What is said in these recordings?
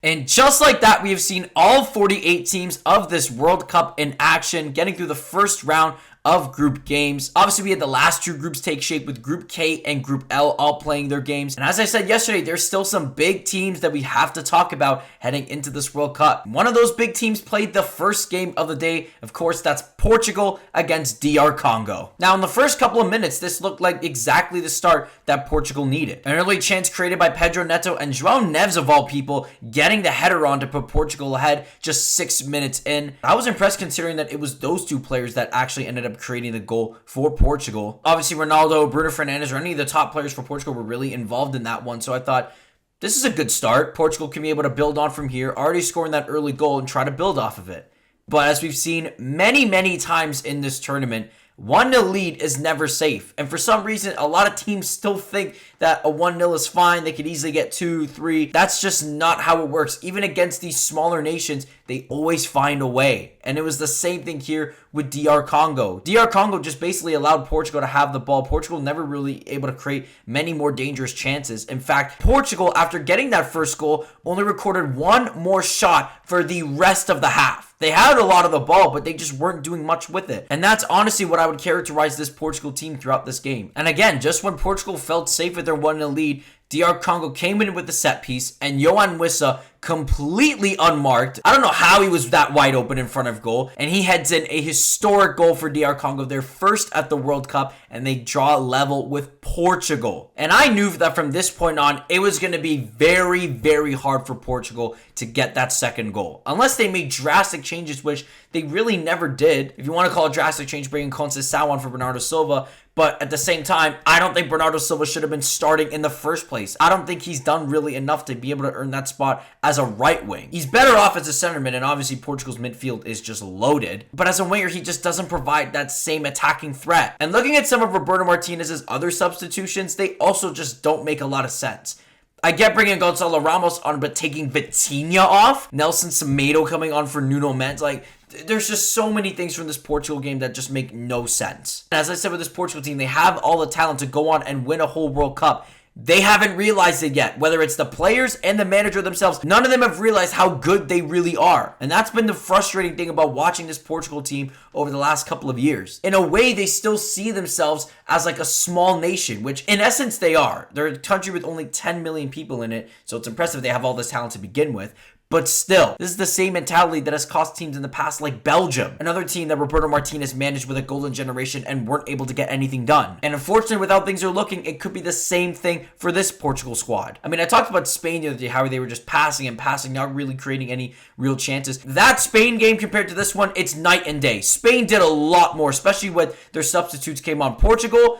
And just like that, we have seen all 48 teams of this World Cup in action, getting through the first round of group games. Obviously, we had the last two groups take shape with Group K and Group L all playing their games. And as I said yesterday, there's still some big teams that we have to talk about heading into this World Cup. One of those big teams played the first game of the day. Of course, that's Portugal against DR Congo. Now, in the first couple of minutes, this looked like exactly the start that Portugal needed. An early chance created by Pedro Neto and João Neves, of all people, getting the header on to put Portugal ahead just 6 minutes in. I was impressed considering that it was those two players that actually ended up creating the goal for Portugal. Obviously, Ronaldo, Bruno Fernandes, or any of the top players for Portugal were really involved in that one, so I thought, this is a good start. Portugal can be able to build on from here, already scoring that early goal and try to build off of it. But as we've seen many times in this tournament, 1-0 lead is never safe. And for some reason, a lot of teams still think that a 1-0 is fine. They could easily get 2, 3. That's just not how it works. Even against these smaller nations, they always find a way. And it was the same thing here with DR Congo. DR Congo just basically allowed Portugal to have the ball. Portugal never really able to create many more dangerous chances. In fact, Portugal, after getting that first goal, only recorded one more shot for the rest of the half. They had a lot of the ball, but they just weren't doing much with it. And that's honestly what I would characterize this Portugal team throughout this game. And again, just when Portugal felt safe with their 1-0 lead, DR Congo came in with the set piece, and Yohan Wissa, completely unmarked. I don't know how he was that wide open in front of goal, and he heads in a historic goal for DR Congo, their first at the World Cup, and they draw level with Portugal. And I knew that from this point on, it was going to be very hard for Portugal to get that second goal, unless they made drastic changes, which they really never did. If you want to call a drastic change, bringing Conceição on for Bernardo Silva. But at the same time, I don't think Bernardo Silva should have been starting in the first place. I don't think he's done really enough to be able to earn that spot as a right wing. He's better off as a centerman, and obviously Portugal's midfield is just loaded. But as a winger, he just doesn't provide that same attacking threat. And looking at some of Roberto Martinez's other substitutions, they also just don't make a lot of sense. I get bringing Gonzalo Ramos on, but taking Vitinha off, Nelson Semedo coming on for Nuno Mendes, there's just so many things from this Portugal game that just make no sense. As I said with this Portugal team, they have all the talent to go on and win a whole World Cup. They haven't realized it yet. Whether it's the players and the manager themselves, none of them have realized how good they really are. And that's been the frustrating thing about watching this Portugal team over the last couple of years. In a way, they still see themselves as like a small nation, which in essence they are. They're a country with only 10 million people in it, so it's impressive they have all this talent to begin with. But still, this is the same mentality that has cost teams in the past like Belgium, another team that Roberto Martinez managed with a golden generation and weren't able to get anything done. And unfortunately, with how things are looking, it could be the same thing for this Portugal squad. I mean, I talked about Spain the other day, how they were just passing and passing, not really creating any real chances. That Spain game compared to this one, it's night and day. Spain did a lot more, especially when their substitutes came on. Portugal,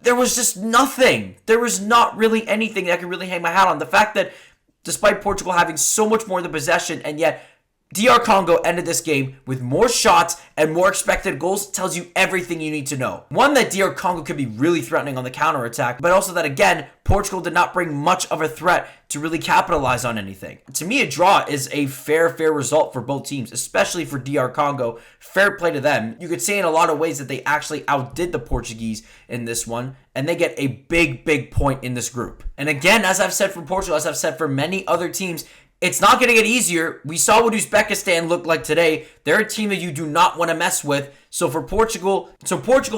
there was just nothing. There was not really anything that I could really hang my hat on. The fact that despite Portugal having so much more of the possession, and yet DR Congo ended this game with more shots and more expected goals, tells you everything you need to know. One, that DR Congo could be really threatening on the counterattack, but also that, again, Portugal did not bring much of a threat to really capitalize on anything. To me, a draw is a fair result for both teams, especially for DR Congo. Fair play to them. You could say in a lot of ways that they actually outdid the Portuguese in this one, and they get a big point in this group. And again, as I've said for Portugal, as I've said for many other teams, it's not going to get easier. We saw what Uzbekistan looked like today. They're a team that you do not want to mess with. So Portugal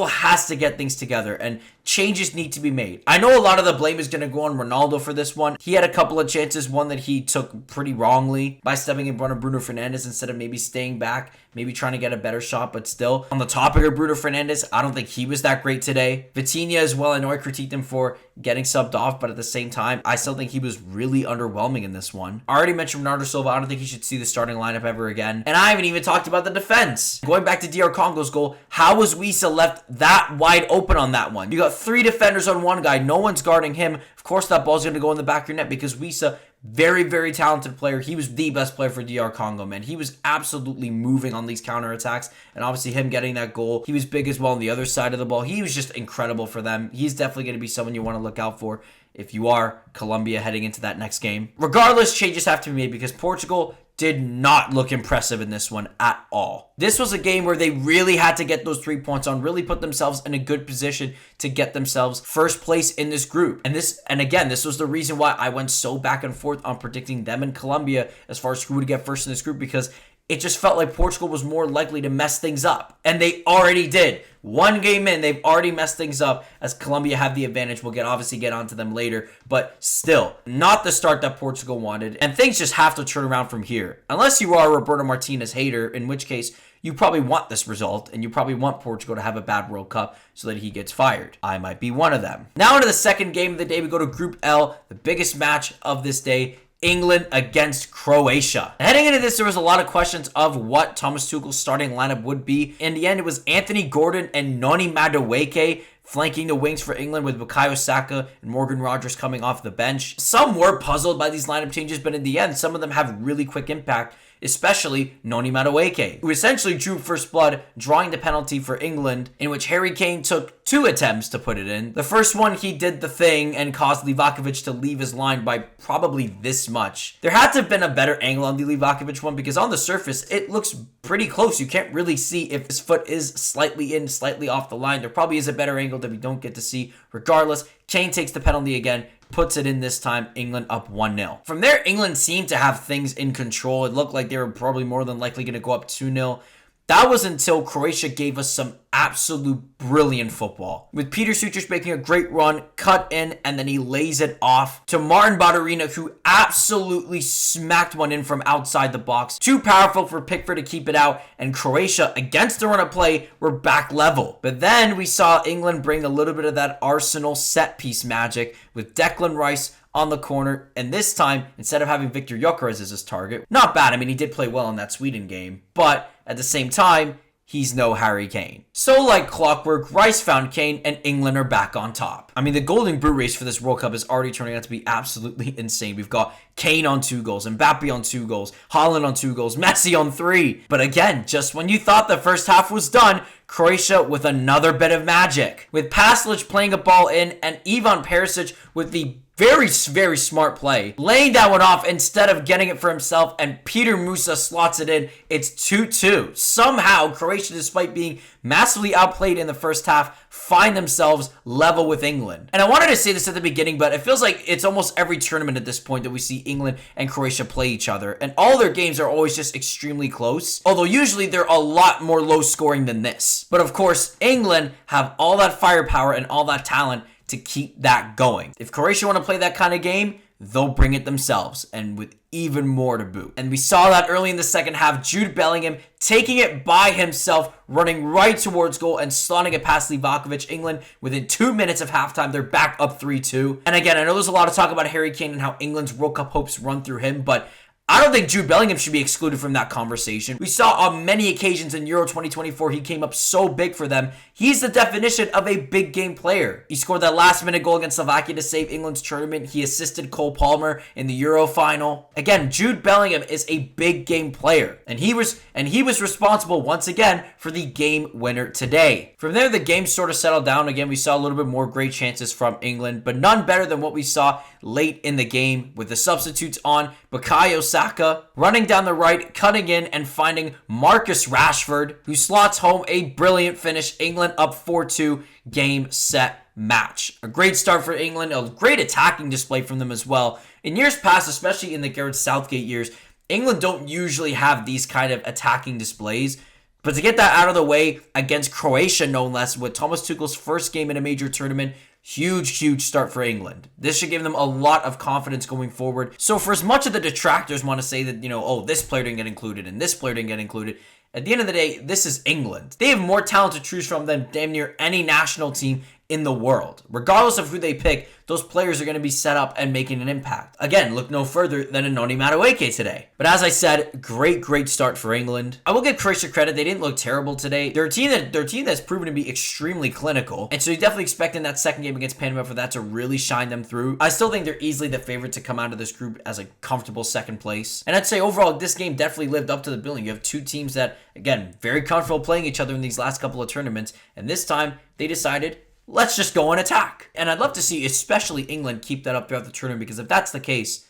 has to get things together, and changes need to be made. I know a lot of the blame is going to go on Ronaldo for this one. He had a couple of chances, one that he took pretty wrongly by stepping in front of Bruno Fernandes instead of maybe staying back, maybe trying to get a better shot, but still. On the topic of Bruno Fernandes, I don't think he was that great today. Vitinha as well, I know I critiqued him for getting subbed off, but at the same time, I still think he was really underwhelming in this one. I already mentioned Bernardo Silva. I don't think he should see the starting lineup ever again. And I haven't even talked about the defense. Going back to DR Congo's goal, how was Wissa left that wide open on that one? You got 3 defenders on one guy. No one's guarding him. Of course, that ball's going to go in the back of your net because Wissa, very talented player. He was the best player for DR Congo, man. He was absolutely moving on these counterattacks, and obviously him getting that goal. He was big as well on the other side of the ball. He was just incredible for them. He's definitely going to be someone you want to look out for if you are Colombia heading into that next game. Regardless, changes have to be made because Portugal did not look impressive in this one at all. This was a game where they really had to get those 3 points on, really put themselves in a good position to get themselves first place in this group. And again, this was the reason why I went so back and forth on predicting them and Colombia as far as who would get first in this group, because it just felt like Portugal was more likely to mess things up. And they already did. One game in, they've already messed things up as Colombia have the advantage. We'll obviously get onto them later. But still, not the start that Portugal wanted. And things just have to turn around from here. Unless you are a Roberto Martinez hater, in which case you probably want this result. And you probably want Portugal to have a bad World Cup so that he gets fired. I might be one of them. Now into the second game of the day, we go to Group L, the biggest match of this day. England against Croatia. Heading into this, there was a lot of questions of what Thomas Tuchel's starting lineup would be. In the end, it was Anthony Gordon and Noni Madueke flanking the wings for England, with Bukayo Saka and Morgan Rogers coming off the bench. Some were puzzled by these lineup changes, but in the end, some of them have really quick impact, especially Noni Madueke, who essentially drew first blood, drawing the penalty for England, in which Harry Kane took 2 attempts to put it in. The first one, he did the thing and caused Livakovic to leave his line by probably this much. There had to have been a better angle on the Livakovic one, because on the surface, it looks pretty close. You can't really see if his foot is slightly in, slightly off the line. There probably is a better angle that we don't get to see. Regardless, Kane takes the penalty again, puts it in this time, England up 1-0. From there, England seemed to have things in control. It looked like they were probably more than likely going to go up 2-0. That was until Croatia gave us some absolute brilliant football, with Peter Sucic making a great run, cut in, and then he lays it off to Martin Baturina, who absolutely smacked one in from outside the box. Too powerful for Pickford to keep it out, and Croatia, against the run of play, were back level. But then we saw England bring a little bit of that Arsenal set-piece magic with Declan Rice on the corner, and this time, instead of having Victor Gyökeres as his target, not bad, I mean, he did play well in that Sweden game, but at the same time, he's no Harry Kane. So like clockwork, Rice found Kane, and England are back on top. I mean, the Golden Boot race for this World Cup is already turning out to be absolutely insane. We've got Kane on 2 goals, Mbappe on 2 goals, Haaland on 2 goals, Messi on 3. But again, just when you thought the first half was done, Croatia with another bit of magic, with Paslic playing a ball in, and Ivan Perisic with the very, very smart play, laying that one off instead of getting it for himself, and Peter Musa slots it in. It's 2-2. Somehow, Croatia, despite being massively outplayed in the first half, find themselves level with England. And I wanted to say this at the beginning, but it feels like it's almost every tournament at this point that we see England and Croatia play each other, and all their games are always just extremely close, although usually they're a lot more low scoring than this. But of course, England have all that firepower and all that talent to keep that going. If Croatia want to play that kind of game, they'll bring it themselves, and with even more to boot. And we saw that early in the second half, Jude Bellingham taking it by himself, running right towards goal and slotting it past Livakovic. England, within 2 minutes of halftime, they're back up 3-2. And again, I know there's a lot of talk about Harry Kane and how England's World Cup hopes run through him, but I don't think Jude Bellingham should be excluded from that conversation. We saw on many occasions in Euro 2024, he came up so big for them. He's the definition of a big game player. He scored that last-minute goal against Slovakia to save England's tournament. He assisted Cole Palmer in the Euro final. Again, Jude Bellingham is a big game player, and he was responsible once again for the game winner today. From there, the game sort of settled down. Again, we saw a little bit more great chances from England, but none better than what we saw late in the game with the substitutes on. Bukayo Saka running down the right, cutting in, and finding Marcus Rashford, who slots home a brilliant finish. England up 4-2, game, set, match. A great start for England, a great attacking display from them as well. In years past, especially in the Gareth Southgate years, England don't usually have these kind of attacking displays. But to get that out of the way against Croatia, no less, with Thomas Tuchel's first game in a major tournament, huge start for England. This should give them a lot of confidence going forward. So for as much of the detractors want to say that, oh, this player didn't get included and this player didn't get included, at the end of the day, this is England. They have more talent to choose from than damn near any national team in the world. Regardless of who they pick, those players are going to be set up and making an impact. Again, look no further than a Noni Madueke today. But as I said, great start for England. I will give Croatia credit. They didn't look terrible today. They're a team that's proven to be extremely clinical. And so you definitely expect in that second game against Panama for that to really shine them through. I still think they're easily the favorite to come out of this group as a comfortable second place. And I'd say overall, this game definitely lived up to the billing. You have two teams that, again, very comfortable playing each other in these last couple of tournaments. And this time, they decided let's just go and attack. And I'd love to see especially England keep that up throughout the tournament, because if that's the case,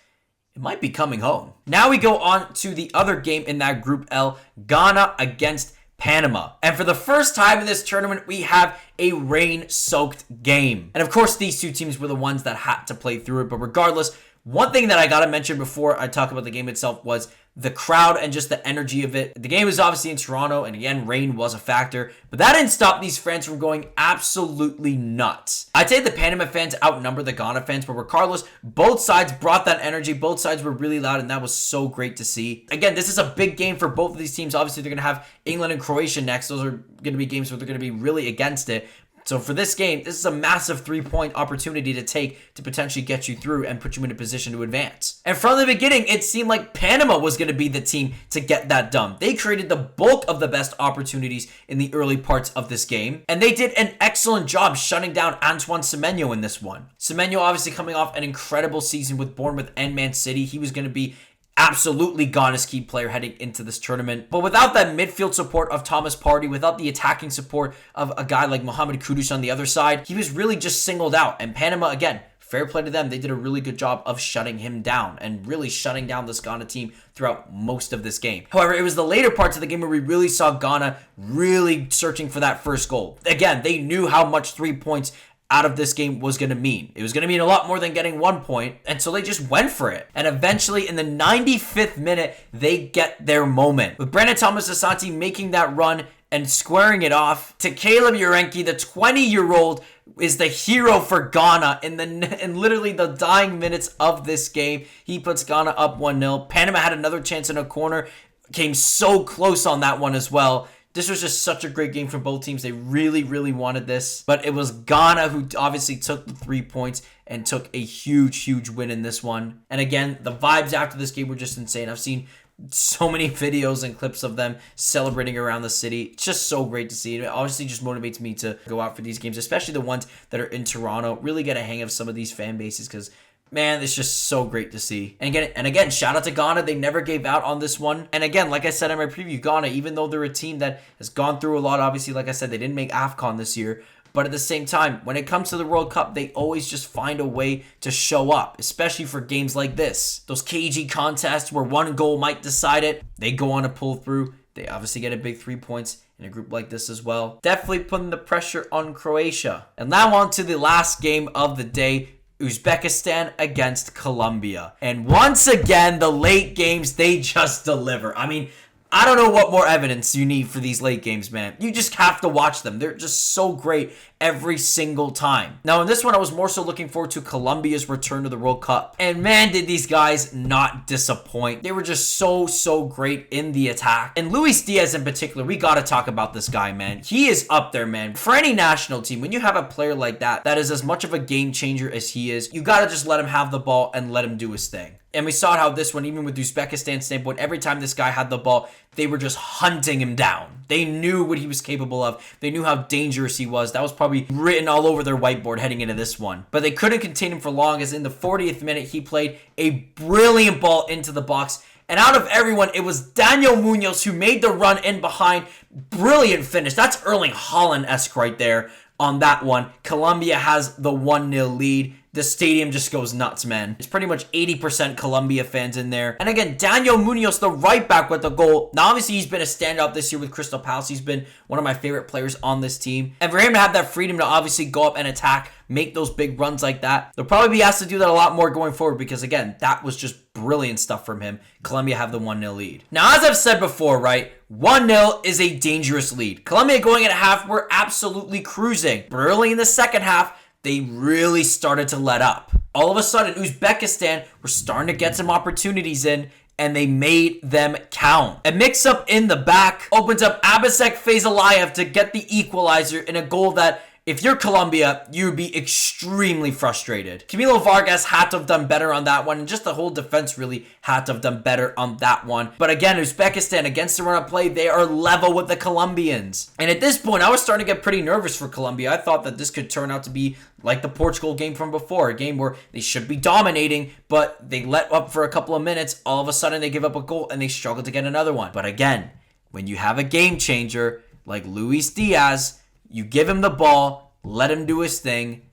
it might be coming home. Now we go on to the other game in that Group L, Ghana against Panama. And for the first time in this tournament, we have a rain-soaked game. And of course, these two teams were the ones that had to play through it. But regardless, one thing that I gotta mention before I talk about the game itself was the crowd and just the energy of it. The game was obviously in Toronto, and again, rain was a factor, but that didn't stop these fans from going absolutely nuts. I'd say the Panama fans outnumber the Ghana fans, but regardless, both sides brought that energy. Both sides were really loud, and that was so great to see. Again, this is a big game for both of these teams. Obviously, they're going to have England and Croatia next. Those are going to be games where they're going to be really against it. So for this game, this is a massive 3-point opportunity to take to potentially get you through and put you in a position to advance. And from the beginning, it seemed like Panama was going to be the team to get that done. They created the bulk of the best opportunities in the early parts of this game, and they did an excellent job shutting down Antoine Semenyo in this one. Semenyo obviously coming off an incredible season with Bournemouth and Man City. He was going to be absolutely Ghana's key player heading into this tournament. But without that midfield support of Thomas Partey, without the attacking support of a guy like Mohamed Kudus on the other side, he was really just singled out. And Panama, again, fair play to them. They did a really good job of shutting him down and really shutting down this Ghana team throughout most of this game. However, it was the later parts of the game where we really saw Ghana really searching for that first goal. Again, they knew how much 3 points out of this game was going to mean. It was going to mean a lot more than getting 1 point, and so they just went for it. And eventually, in the 95th minute, they get their moment. With Brandon Thomas-Asante making that run and squaring it off to Caleb Urenki, the 20-year-old is the hero for Ghana in literally the dying minutes of this game. He puts Ghana up 1-0. Panama had another chance in a corner, came so close on that one as well. This was just such a great game for both teams. They really, really wanted this. But it was Ghana who obviously took the 3 points and took a huge, huge win in this one. And again, the vibes after this game were just insane. I've seen so many videos and clips of them celebrating around the city. It's just so great to see. It obviously just motivates me to go out for these games, especially the ones that are in Toronto. Really get a hang of some of these fan bases, because man, it's just so great to see. And again, shout out to Ghana. They never gave out on this one. And again, like I said in my preview, Ghana, even though they're a team that has gone through a lot, obviously, like I said, they didn't make AFCON this year. But at the same time, when it comes to the World Cup, they always just find a way to show up, especially for games like this. Those cagey contests where one goal might decide it, they go on to pull through. They obviously get a big 3 points in a group like this as well. Definitely putting the pressure on Croatia. And now on to the last game of the day, Uzbekistan against Colombia. And once again, the late games, they just deliver. I mean, I don't know what more evidence you need for these late games, man. You just have to watch them. They're just so great every single time. Now, in this one, I was more so looking forward to Colombia's return to the World Cup. And man, did these guys not disappoint. They were just so great in the attack. And Luis Diaz in particular, we got to talk about this guy, man. He is up there, man. For any national team, when you have a player like that is as much of a game changer as he is, you got to just let him have the ball and let him do his thing. And we saw how this one, even with Uzbekistan's standpoint, every time this guy had the ball, they were just hunting him down. They knew what he was capable of. They knew how dangerous he was. That was probably written all over their whiteboard heading into this one. But they couldn't contain him for long, as in the 40th minute, he played a brilliant ball into the box. And out of everyone, it was Daniel Munoz who made the run in behind. Brilliant finish. That's Erling Haaland-esque right there on that one. Colombia has the 1-0 lead. The stadium just goes nuts, man. It's pretty much 80% Colombia fans in there. And again, Daniel Munoz, the right back with the goal. Now, obviously, he's been a standout this year with Crystal Palace. He's been one of my favorite players on this team. And for him to have that freedom to obviously go up and attack, make those big runs like that, they'll probably be asked to do that a lot more going forward, because again, that was just brilliant stuff from him. Colombia have the 1-0 lead. Now, as I've said before, right, 1-0 is a dangerous lead. Colombia going at half, we're absolutely cruising. But early in the second half, they really started to let up. All of a sudden, Uzbekistan were starting to get some opportunities in, and they made them count. A mix-up in the back opens up Abasek Fezalayev to get the equalizer in a goal that, if you're Colombia, you'd be extremely frustrated. Camilo Vargas had to have done better on that one, and just the whole defense really had to have done better on that one. But again, Uzbekistan, against the run-up play, they are level with the Colombians. And at this point, I was starting to get pretty nervous for Colombia. I thought that this could turn out to be like the Portugal game from before, a game where they should be dominating, but they let up for a couple of minutes. All of a sudden, they give up a goal, and they struggle to get another one. But again, when you have a game changer like Luis Diaz, you give him the ball, let him do his thing.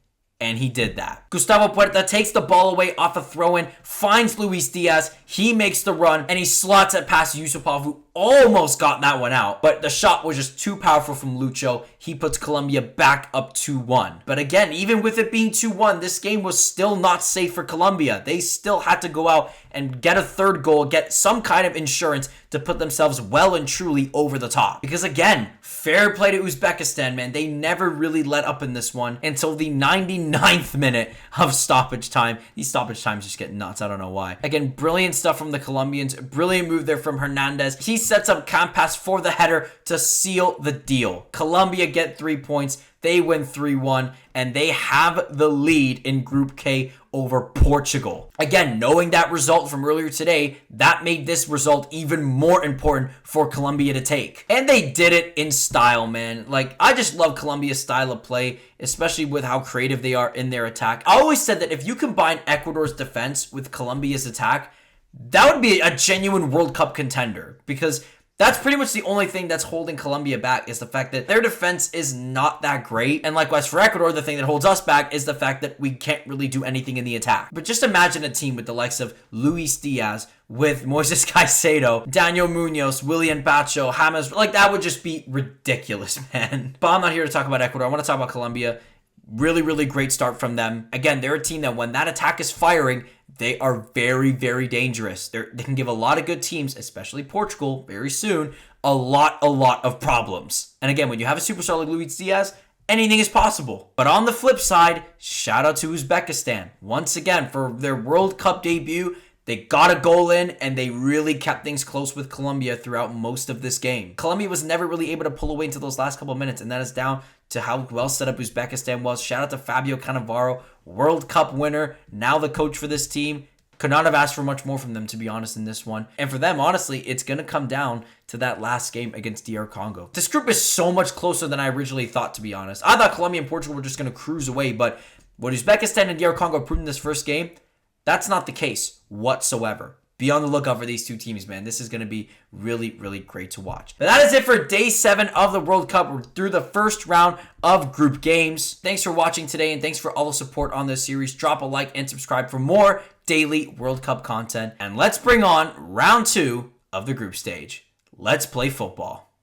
And he did that. Gustavo Puerta takes the ball away off a throw-in, finds Luis Diaz. He makes the run, and he slots it past Yusupov, who almost got that one out. But the shot was just too powerful from Lucho. He puts Colombia back up 2-1. But again, even with it being 2-1, this game was still not safe for Colombia. They still had to go out and get a third goal, get some kind of insurance to put themselves well and truly over the top. Because again, fair play to Uzbekistan, man. They never really let up in this one until the 99th minute of stoppage time. These stoppage times just get nuts. I don't know why. Again, brilliant stuff from the Colombians. Brilliant move there from Hernandez. He sets up Campas for the header to seal the deal. Colombia get 3 points. They win 3-1, and they have the lead in Group K over Portugal. Again, knowing that result from earlier today, that made this result even more important for Colombia to take. And they did it in style, man. Like, I just love Colombia's style of play, especially with how creative they are in their attack. I always said that if you combine Ecuador's defense with Colombia's attack, that would be a genuine World Cup contender, because that's pretty much the only thing that's holding Colombia back is the fact that their defense is not that great. And likewise for Ecuador, the thing that holds us back is the fact that we can't really do anything in the attack. But just imagine a team with the likes of Luis Diaz, with Moises Caicedo, Daniel Munoz, William Bacho, James. Like, that would just be ridiculous, man. But I'm not here to talk about Ecuador. I want to talk about Colombia. Really, really great start from them. Again, they're a team that when that attack is firing, they are very, very dangerous. They can give a lot of good teams, especially Portugal, very soon, a lot of problems. And again, when you have a superstar like Luis Diaz, anything is possible. But on the flip side, shout out to Uzbekistan. Once again, for their World Cup debut, they got a goal in, and they really kept things close with Colombia throughout most of this game. Colombia was never really able to pull away until those last couple of minutes, and that is down to how well set up Uzbekistan was. Shout out to Fabio Cannavaro, World Cup winner, now the coach for this team. Could not have asked for much more from them, to be honest, in this one. And for them, honestly, it's going to come down to that last game against DR Congo. This group is so much closer than I originally thought, to be honest. I thought Colombia and Portugal were just going to cruise away, but what Uzbekistan and DR Congo proved in this first game, that's not the case whatsoever. Be on the lookout for these two teams, man. This is going to be really, really great to watch. But that is it for day 7 of the World Cup. We're through the first round of group games. Thanks for watching today, and thanks for all the support on this series. Drop a like and subscribe for more daily World Cup content. And let's bring on round 2 of the group stage. Let's play football.